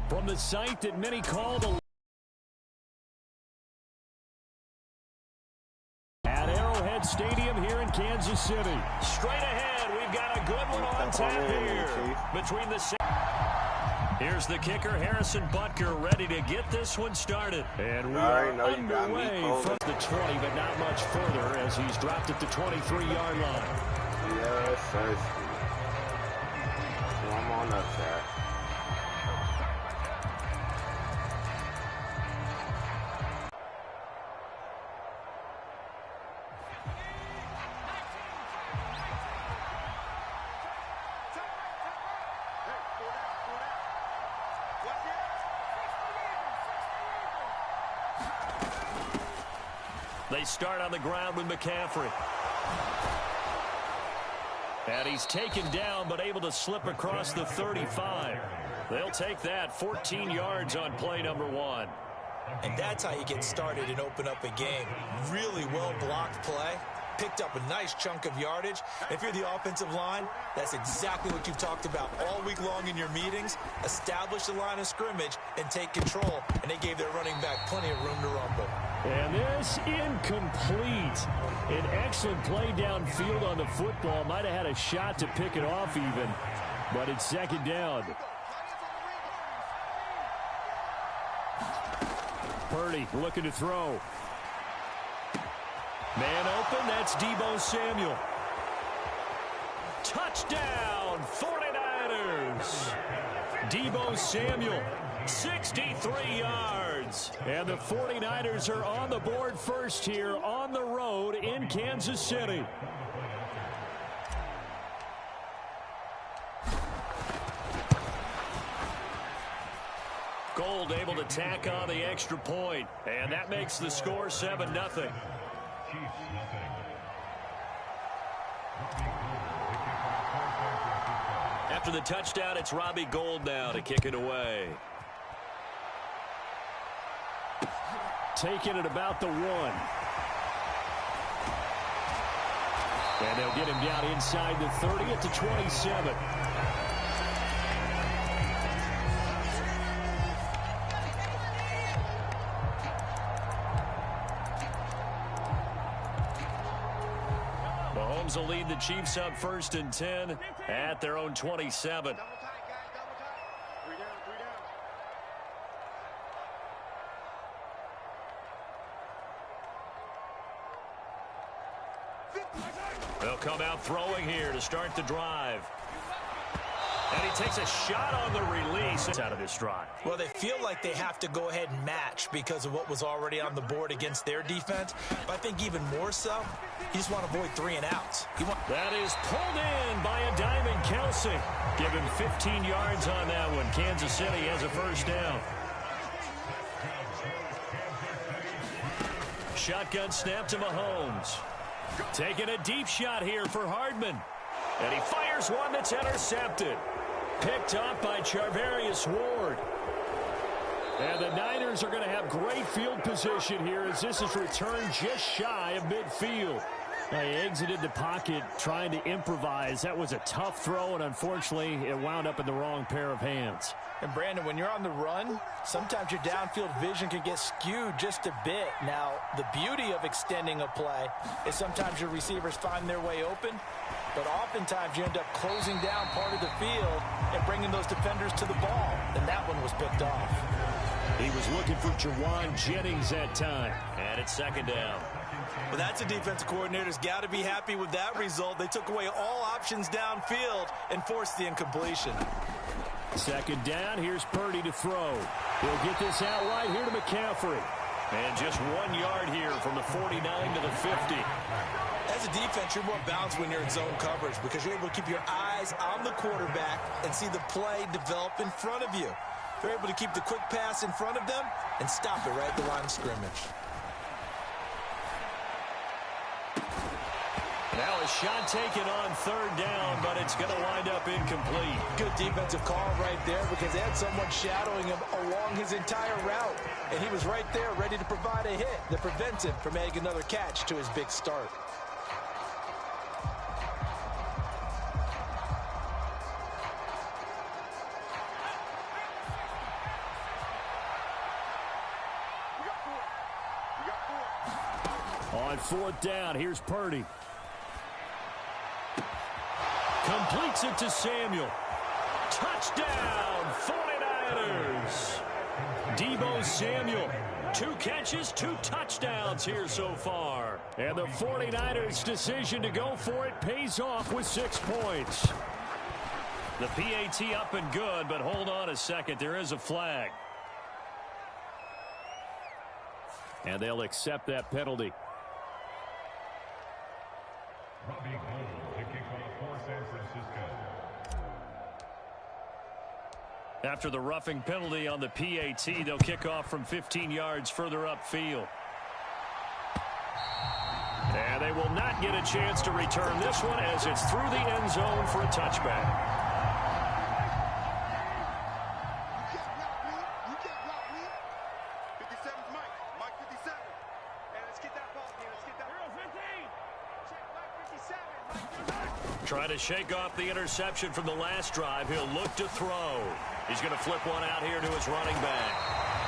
From the site that many call the at Arrowhead Stadium here in Kansas City. Straight ahead, we've got a good one on tap here. Between the here's the kicker, Harrison Butker, ready to get this one started. And we are underway from the 20, but not much further as he's dropped at the 23-yard line. Yes, sir. So I'm on up there. They start on the ground with McCaffrey. And he's taken down but able to slip across the 35. They'll take that 14 yards on play number 1. And that's how you get started and open up a game. Really well-blocked play. Picked up a nice chunk of yardage. If you're the offensive line, that's exactly what you've talked about all week long in your meetings. Establish the line of scrimmage and take control. And they gave their running back plenty of room to rumble. And this incomplete. An excellent play downfield on the football. Might have had a shot to pick it off even. But it's second down. Purdy looking to throw. Man open, that's Deebo Samuel. Touchdown, 49ers. Deebo Samuel, 63 yards. And the 49ers are on the board first here on the road in Kansas City. Gold able to tack on the extra point, and that makes the score 7-0. After the touchdown, it's Robbie Gould now to kick it away. Taking it about the 1. And they'll get him down inside the 30 at the 27. Mahomes will lead the Chiefs up 1st and 10 at their own 27. They'll come out throwing here to start the drive. And he takes a shot on the release. It's out of his stride. Well, they feel like they have to go ahead and match because of what was already on the board against their defense. But I think even more so, you just want to avoid 3 and outs. That is pulled in by a Diamond Kelsey. Give him 15 yards on that one. Kansas City has a first down. Shotgun snap to Mahomes. Taking a deep shot here for Hardman. And he fires one that's intercepted. Picked up by Charvarius Ward. And the Niners are going to have great field position here as this is returned just shy of midfield. Now he exited the pocket trying to improvise. That was a tough throw, and unfortunately, it wound up in the wrong pair of hands. And, Brandon, when you're on the run, sometimes your downfield vision can get skewed just a bit. Now, the beauty of extending a play is sometimes your receivers find their way open, but oftentimes you end up closing down part of the field and bringing those defenders to the ball. And that one was picked off. He was looking for Jawan Jennings that time. And it's second down. Well, that's a defensive coordinator's got to be happy with that result. They took away all options downfield and forced the incompletion. Second down, here's Purdy to throw. He'll get this out right here to McCaffrey. And just 1 yard here from the 49 to the 50. As a defense, you're more balanced when you're in zone coverage because you're able to keep your eyes on the quarterback and see the play develop in front of you. They're able to keep the quick pass in front of them and stop it right at the line of scrimmage. Now a shot taken on third down, but it's going to wind up incomplete. Good defensive call right there because they had someone shadowing him along his entire route. And he was right there ready to provide a hit that prevents him from making another catch to his big start. On fourth down, here's Purdy. Completes it to Samuel. Touchdown, 49ers. Deebo Samuel. 2 catches, 2 touchdowns here so far. And the 49ers' decision to go for it pays off with 6 points. The PAT up and good, but hold on a second. There is a flag. And they'll accept that penalty. Robbie Gould to kick off for San Francisco. After the roughing penalty on the PAT, they'll kick off from 15 yards further upfield. And they will not get a chance to return this one as it's through the end zone for a touchback. Trying to shake off the interception from the last drive. He'll look to throw. He's going to flip one out here to his running back.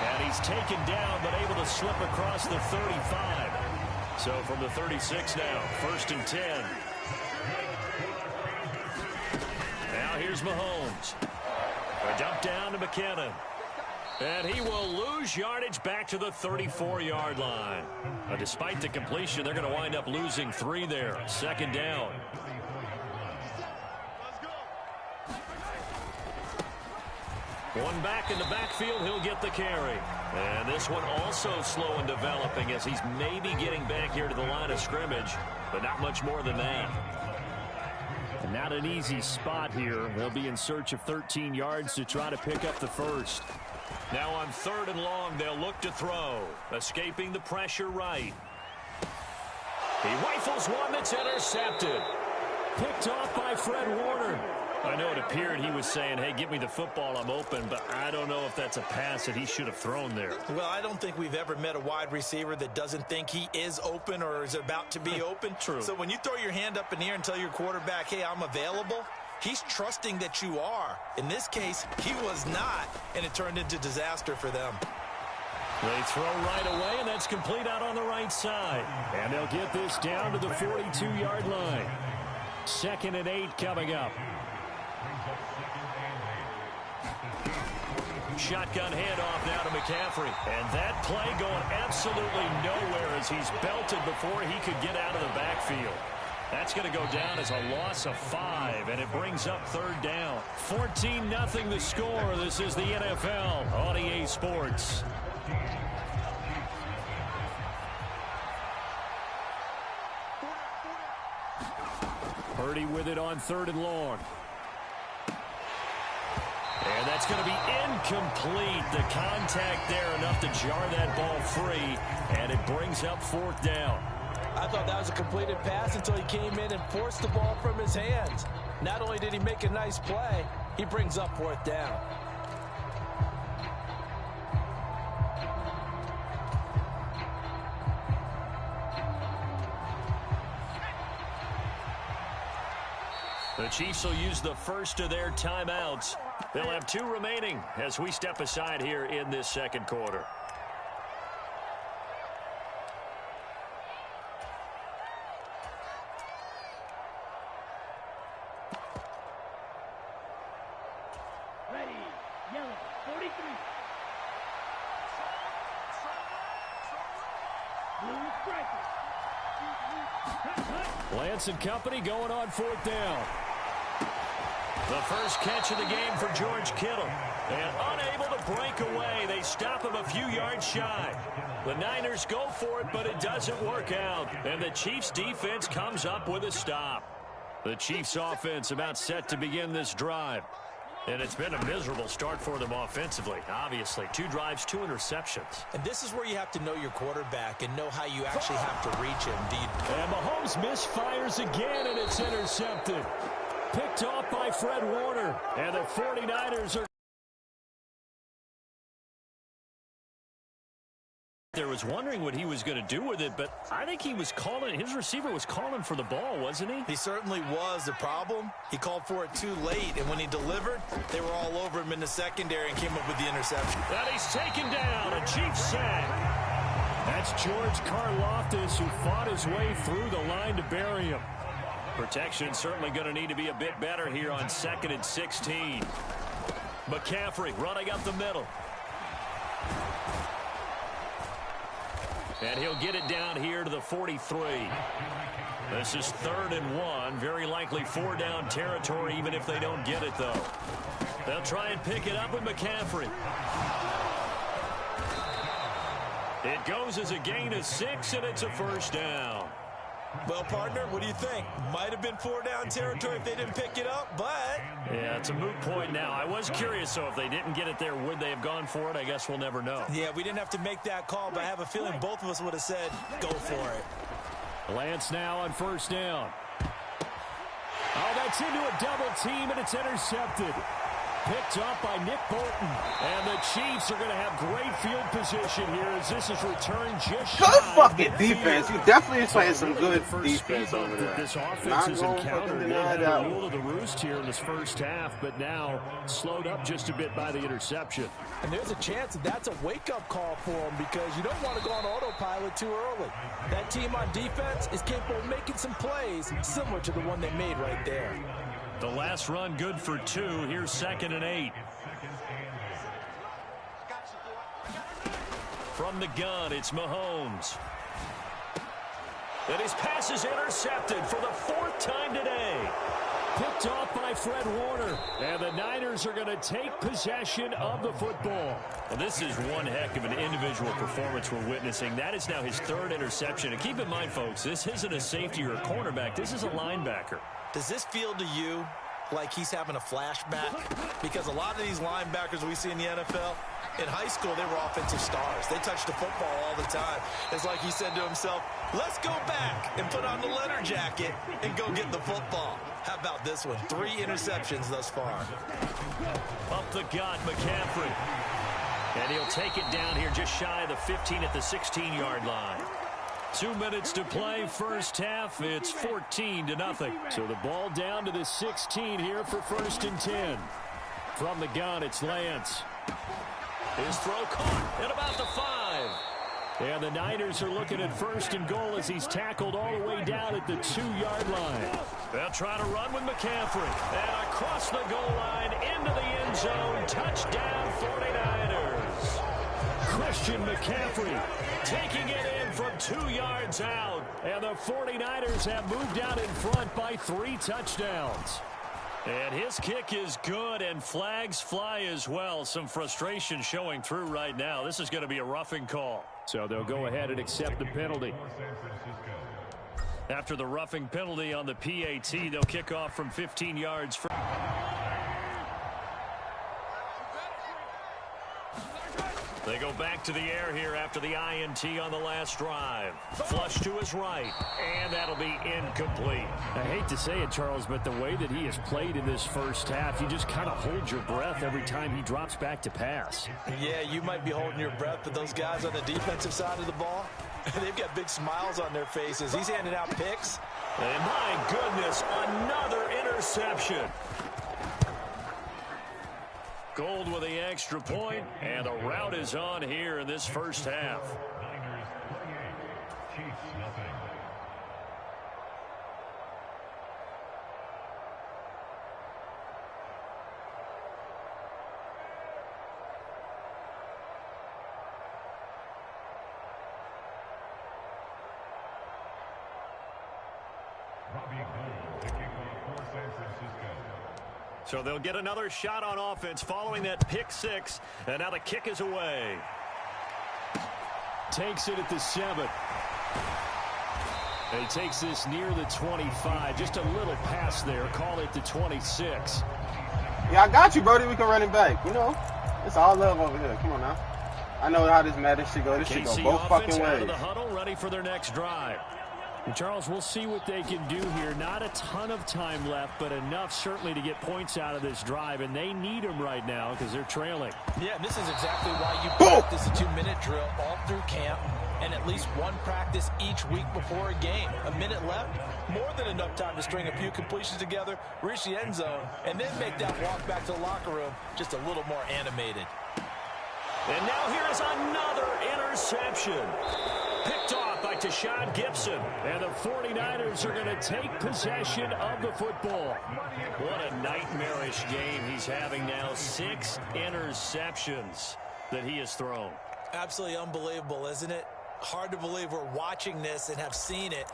And he's taken down but able to slip across the 35. So from the 36 now, 1st and 10. Now here's Mahomes. A dump down to McKinnon. And he will lose yardage back to the 34-yard line. Despite the completion, they're going to wind up losing 3 there. 2nd down. One back in the backfield, he'll get the carry. And this one also slow in developing as he's maybe getting back here to the line of scrimmage, but not much more than that. And not an easy spot here. They'll be in search of 13 yards to try to pick up the first. Now on 3rd and long, they'll look to throw. Escaping the pressure right. He rifles one that's intercepted. Picked off by Fred Warner. I know it appeared he was saying, hey, give me the football, I'm open, but I don't know if that's a pass that he should have thrown there. Well, I don't think we've ever met a wide receiver that doesn't think he is open or is about to be open. True. So when you throw your hand up in the air and tell your quarterback, hey, I'm available, he's trusting that you are. In this case, he was not, and it turned into disaster for them. They throw right away, and that's complete out on the right side. And they'll get this down to the 42-yard line. 2nd and 8 coming up. Shotgun handoff now to McCaffrey. And that play going absolutely nowhere as he's belted before he could get out of the backfield. That's going to go down as a loss of 5, and it brings up 3rd down. 14-0 the score. This is the NFL on EA Sports. Purdy with it on 3rd and long. And that's going to be incomplete. The contact there enough to jar that ball free, and it brings up 4th down. I thought that was a completed pass until he came in and forced the ball from his hands. Not only did he make a nice play, he brings up 4th down. The Chiefs will use the first of their timeouts. They'll have 2 remaining as we step aside here in this 2nd quarter. Ready, yellow, 43. Blue striker. Lance and company going on 4th down. The first catch of the game for George Kittle. And unable to break away. They stop him a few yards shy. The Niners go for it, but it doesn't work out. And the Chiefs defense comes up with a stop. The Chiefs offense about set to begin this drive. And it's been a miserable start for them offensively, obviously. 2 drives, 2 interceptions. And this is where you have to know your quarterback and know how you actually have to reach him. And Mahomes misfires again, and it's intercepted. Picked off by Fred Warner. And the 49ers are... There was wondering what he was going to do with it, but I think he was calling, his receiver was calling for the ball, wasn't he? He certainly was. The problem, he called for it too late, and when he delivered, they were all over him in the secondary and came up with the interception. And he's taken down, a Chiefs sack. That's George Karlaftis, who fought his way through the line to bury him. Protection certainly going to need to be a bit better here on 2nd and 16. McCaffrey running up the middle. And he'll get it down here to the 43. This is 3rd and 1. Very likely 4-down territory, even if they don't get it, though. They'll try and pick it up with McCaffrey. It goes as a gain of 6, and it's a 1st down. Well, partner, what do you think? Might have been 4-down territory if they didn't pick it up, but... Yeah, it's a moot point now. I was curious, so if they didn't get it there, would they have gone for it? I guess we'll never know. Yeah, we didn't have to make that call, but I have a feeling both of us would have said, go for it. Lance now on 1st down. Oh, that's into a double team, and it's intercepted. Picked up by Nick Bolton. And the Chiefs are going to have great field position here as this is returned just shy. Good fucking defense. You definitely playing some good defense over there. This offense has encountered a rule of the roost here in this first half, but now slowed up just a bit by the interception. And there's a chance that that's a wake-up call for them because you don't want to go on autopilot too early. That team on defense is capable of making some plays similar to the one they made right there. The last run good for 2. Here's 2nd and 8. From the gun, it's Mahomes. And his pass is intercepted for the 4th time today. Picked off by Fred Warner. And the Niners are going to take possession of the football. Well, this is one heck of an individual performance we're witnessing. That is now his 3rd interception. And keep in mind, folks, this isn't a safety or a cornerback. This is a linebacker. Does this feel to you like he's having a flashback? Because a lot of these linebackers we see in the NFL, in high school, they were offensive stars. They touched the football all the time. It's like he said to himself, let's go back and put on the leather jacket and go get the football. How about this one? 3 interceptions thus far. Up the gut, McCaffrey. And he'll take it down here just shy of the 15 at the 16-yard line. 2 minutes to play, first half. It's 14-0. So the ball down to the 16 here for 1st and 10. From the gun, it's Lance. His throw caught at about the 5. And the Niners are looking at 1st and goal as he's tackled all the way down at the 2-yard line. They'll try to run with McCaffrey. And across the goal line into the end zone. Touchdown 49ers. Christian McCaffrey taking it in from 2 yards out. And the 49ers have moved out in front by 3 touchdowns. And his kick is good, and flags fly as well. Some frustration showing through right now. This is going to be a roughing call. So they'll go ahead and accept the penalty. After the roughing penalty on the PAT, they'll kick off from 15 yards. They go back to the air here after the INT on the last drive. Flush to his right, and that'll be incomplete. I hate to say it, Charles, but the way that he has played in this first half, you just kind of hold your breath every time he drops back to pass. Yeah, you might be holding your breath, but those guys on the defensive side of the ball, they've got big smiles on their faces. He's handing out picks. And my goodness, another interception. Gold with the extra point, and the route is on here in this first half. Niners 28, Chiefs nothing. Robbie Gould to kick off for San Francisco. So they'll get another shot on offense following that pick 6. And now the kick is away. Takes it at the 7. And he takes this near the 25. Just a little pass there. Call it the 26. Yeah, I got you, Brody. We can run it back. You know, it's all love over here. Come on now. I know how this Madden shit go. This shit go both fucking Out ways. of the huddle, ready for their next drive. And Charles, we'll see what they can do here. Not a ton of time left, but enough certainly to get points out of this drive. And they need them right now because they're trailing. Yeah, and this is exactly why you practice a 2-minute drill all through camp and at least one practice each week before a game. A minute left, more than enough time to string a few completions together, reach the end zone, and then make that walk back to the locker room just a little more animated. And now here is another interception. Picked off by Tashaun Gibson. And the 49ers are going to take possession of the football. What a nightmarish game he's having now. 6 interceptions that he has thrown. Absolutely unbelievable, isn't it? Hard to believe we're watching this and have seen it,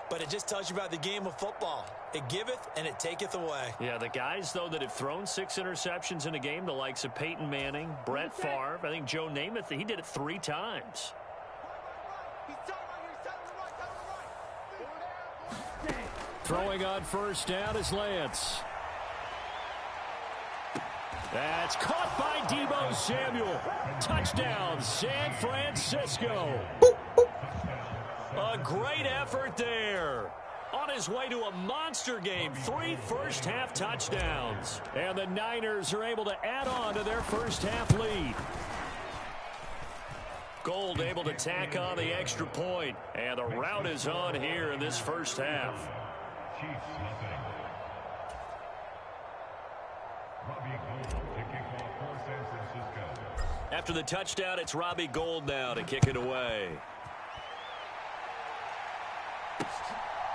but it just tells you about the game of football. It giveth and it taketh away. Yeah, the guys, though, that have thrown 6 interceptions in a game, the likes of Peyton Manning, Brett Favre, I think Joe Namath, he did it 3 times. Throwing on first down is Lance. That's caught by Deebo Samuel. Touchdown, San Francisco. A great effort there. On his way to a monster game, 3 first-half touchdowns. And the Niners are able to add on to their first-half lead. Gold able to tack on the extra point. And the rout is on here in this first half. Chiefs nothing. Robbie Gould to kick off for San Francisco. After the touchdown, it's Robbie Gould now to kick it away.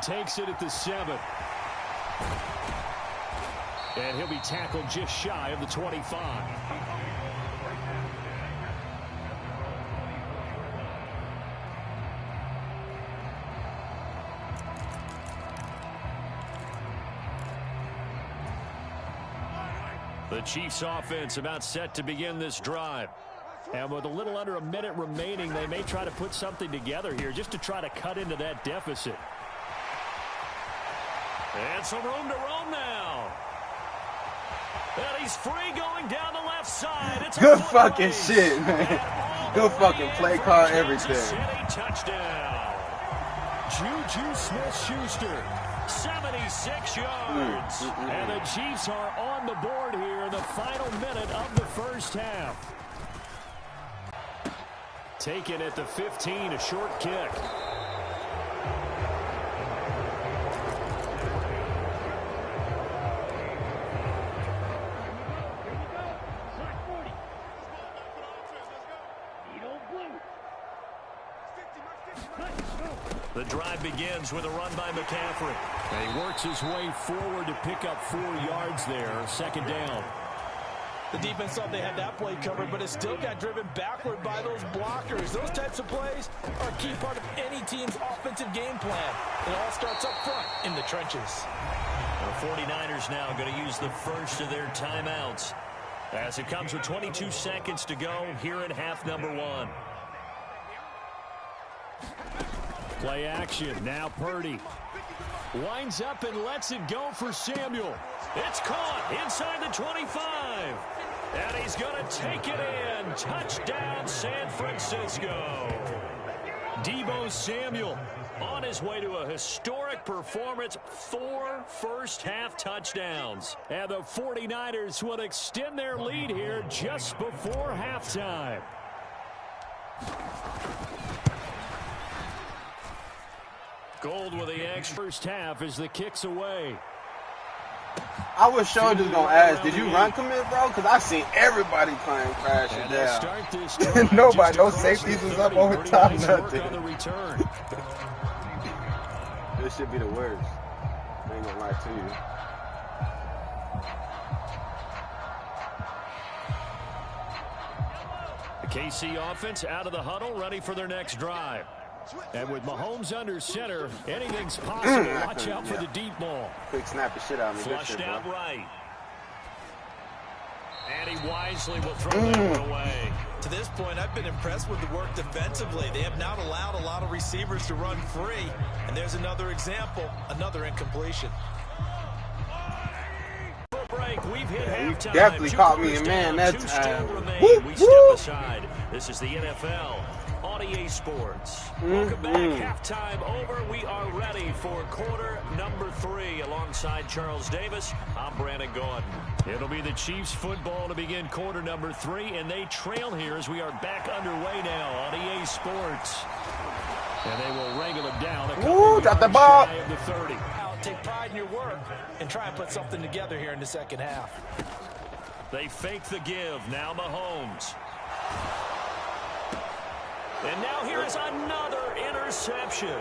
Takes it at the 7. And he'll be tackled just shy of the 25. The Chiefs offense about set to begin this drive. And with a little under a minute remaining, they may try to put something together here just to try to cut into that deficit. And some room to roam now. And he's free going down the left side. It's good fucking shit, man. Good fucking play call, everything. Touchdown. Juju Smith-Schuster, 76 yards. And the Chiefs are on the board here in the final minute of the first half. Taken at the 15, a short kick. The drive begins with a run by McCaffrey. And he works his way forward to pick up 4 yards there, second down. The defense thought they had that play covered, but it still got driven backward by those blockers. Those types of plays are a key part of any team's offensive game plan. It all starts up front in the trenches. The 49ers now going to use the first of their timeouts as it comes with 22 seconds to go here in half number 1. Play action. Now Purdy winds up and lets it go for Samuel. It's caught inside the 25. And he's going to take it in. Touchdown, San Francisco. Deebo Samuel on his way to a historic performance. 4 first-half touchdowns. And the 49ers will extend their lead here just before halftime. Gold with the extra first half as the kick's away. I was sure just gonna ask, did you run commit, bro? Because I seen everybody playing crashing down. Nobody, no safeties was up over top, nothing. This should be the worst. I ain't gonna lie to you. The KC offense out of the huddle, ready for their next drive. And with Mahomes under center, anything's possible. Watch out for the deep ball. Quick snap the shit out of me. Flushed out right. And he wisely will throw that one away. To this point, I've been impressed with the work defensively. They have not allowed a lot of receivers to run free. And there's another example, another incompletion. For a break, we've hit halftime. You definitely caught me in man that time. We step aside. This is the NFL on EA Sports. Welcome back. Halftime over. We are ready for quarter number 3 alongside Charles Davis. I'm Brandon Gaudin. It'll be the Chiefs football to begin quarter number 3, and they trail here as we are back underway now on EA Sports. And they will wrangle it down. Got the ball. Shy of the 30. Take pride in your work and try and put something together here in the second half. They fake the give. Now Mahomes. And now here is another interception.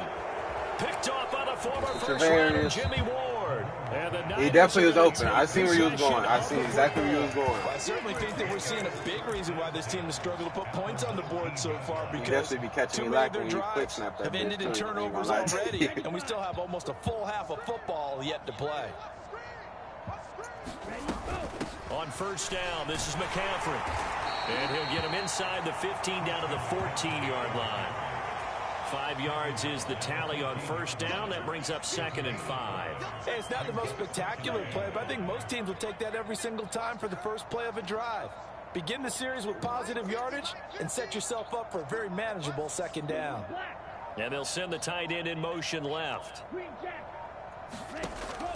Picked off by the former first Travarius. rounder, Jimmy Ward. And the He definitely was open. I seen where he was going. I seen exactly where he was going. I certainly think that we're seeing a big reason why this team has struggled to put points on the board so far, He because definitely be catching too me many lack of their when you quick drives snap that have ended in bitch, too. turnovers I ain't gonna lie to already, you. and we still have almost a full half of football yet to play. On first down, this is McCaffrey. And he'll get him inside the 15 down to the 14-yard line. 5 yards is the tally on first down. That brings up 2nd and 5. Hey, it's not the most spectacular play, but I think most teams will take that every single time for the first play of a drive. Begin the series with positive yardage and set yourself up for a very manageable 2nd down. And they'll send the tight end in motion left.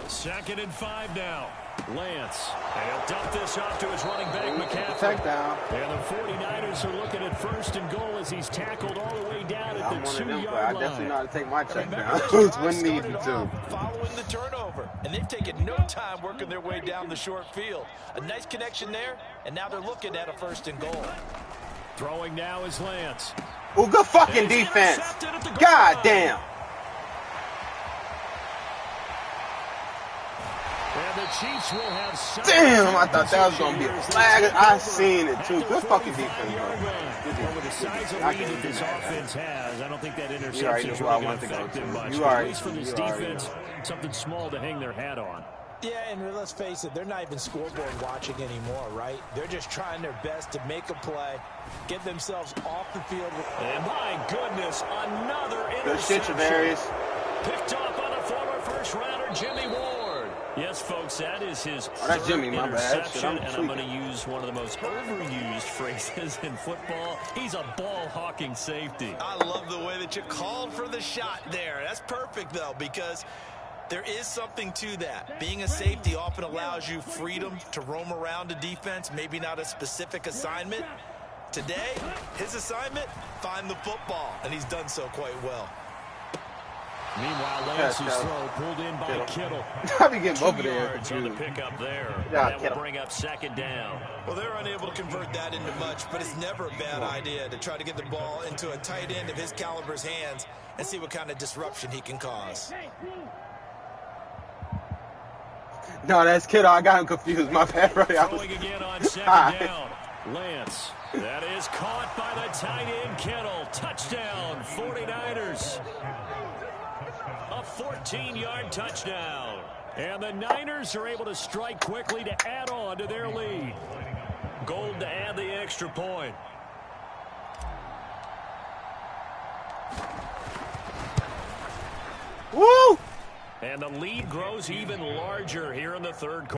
2nd and 5 now. Lance. And he'll dump this off to his running back, McCaffrey. Check down. And the 49ers are looking at 1st and goal as he's tackled all the way down at I'm the one of them, but 2-yard I line. definitely know how to take my check Remember, down. this It's drive when needed started to. off following the turnover, and they've taken no time working their way down the short field. A nice connection there, and now they're looking at a 1st and goal. Throwing now is Lance. Oh, good fucking And he's defense. intercepted at the goal God line. damn. And the Chiefs will have Damn, I thought that was going to be a flag. I seen it, too. Good fucking defense, bro. Good Well, with the defense. size of I lead can't that do this that. offense has, I don't think that You already interception knew is who I really going wanted to to go affect them to. much. You But at already- least for this you already defense, something small to hang their hat on. Yeah, and let's face it, they're not even scoreboard watching anymore, right? They're just trying their best to make a play, get themselves off the field. And my goodness, another Good shit, interception. Travarius. Picked off by the former first rounder, Jimmy Ward. Yes, folks, that is his that's third Jimmy, my bad. interception, Shit, I'm and I'm going to use one of the most overused phrases in football. He's a ball-hawking safety. I love the way that you called for the shot there. That's perfect, though, because there is something to that. Being a safety often allows you freedom to roam around a defense, maybe not a specific assignment. Today, his assignment, find the football, and he's done so quite well. Meanwhile, Lance's throw pulled in by Kittle. I be getting 2 both of them yards on the confused. pickup there. Yeah, That will Kittle. bring up 2nd down. Well, they're unable to convert that into much, but it's never a bad idea to try to get the ball into a tight end of his caliber's hands and see what kind of disruption he can cause. No, that's Kittle. I got him confused. My bad, bro. I was... Throwing again on 2nd down. Lance. That is caught by the tight end, Kittle. Touchdown, 49ers. A 14-yard touchdown. And the Niners are able to strike quickly to add on to their lead. Gold to add the extra point. Woo! And the lead grows even larger here in the third quarter.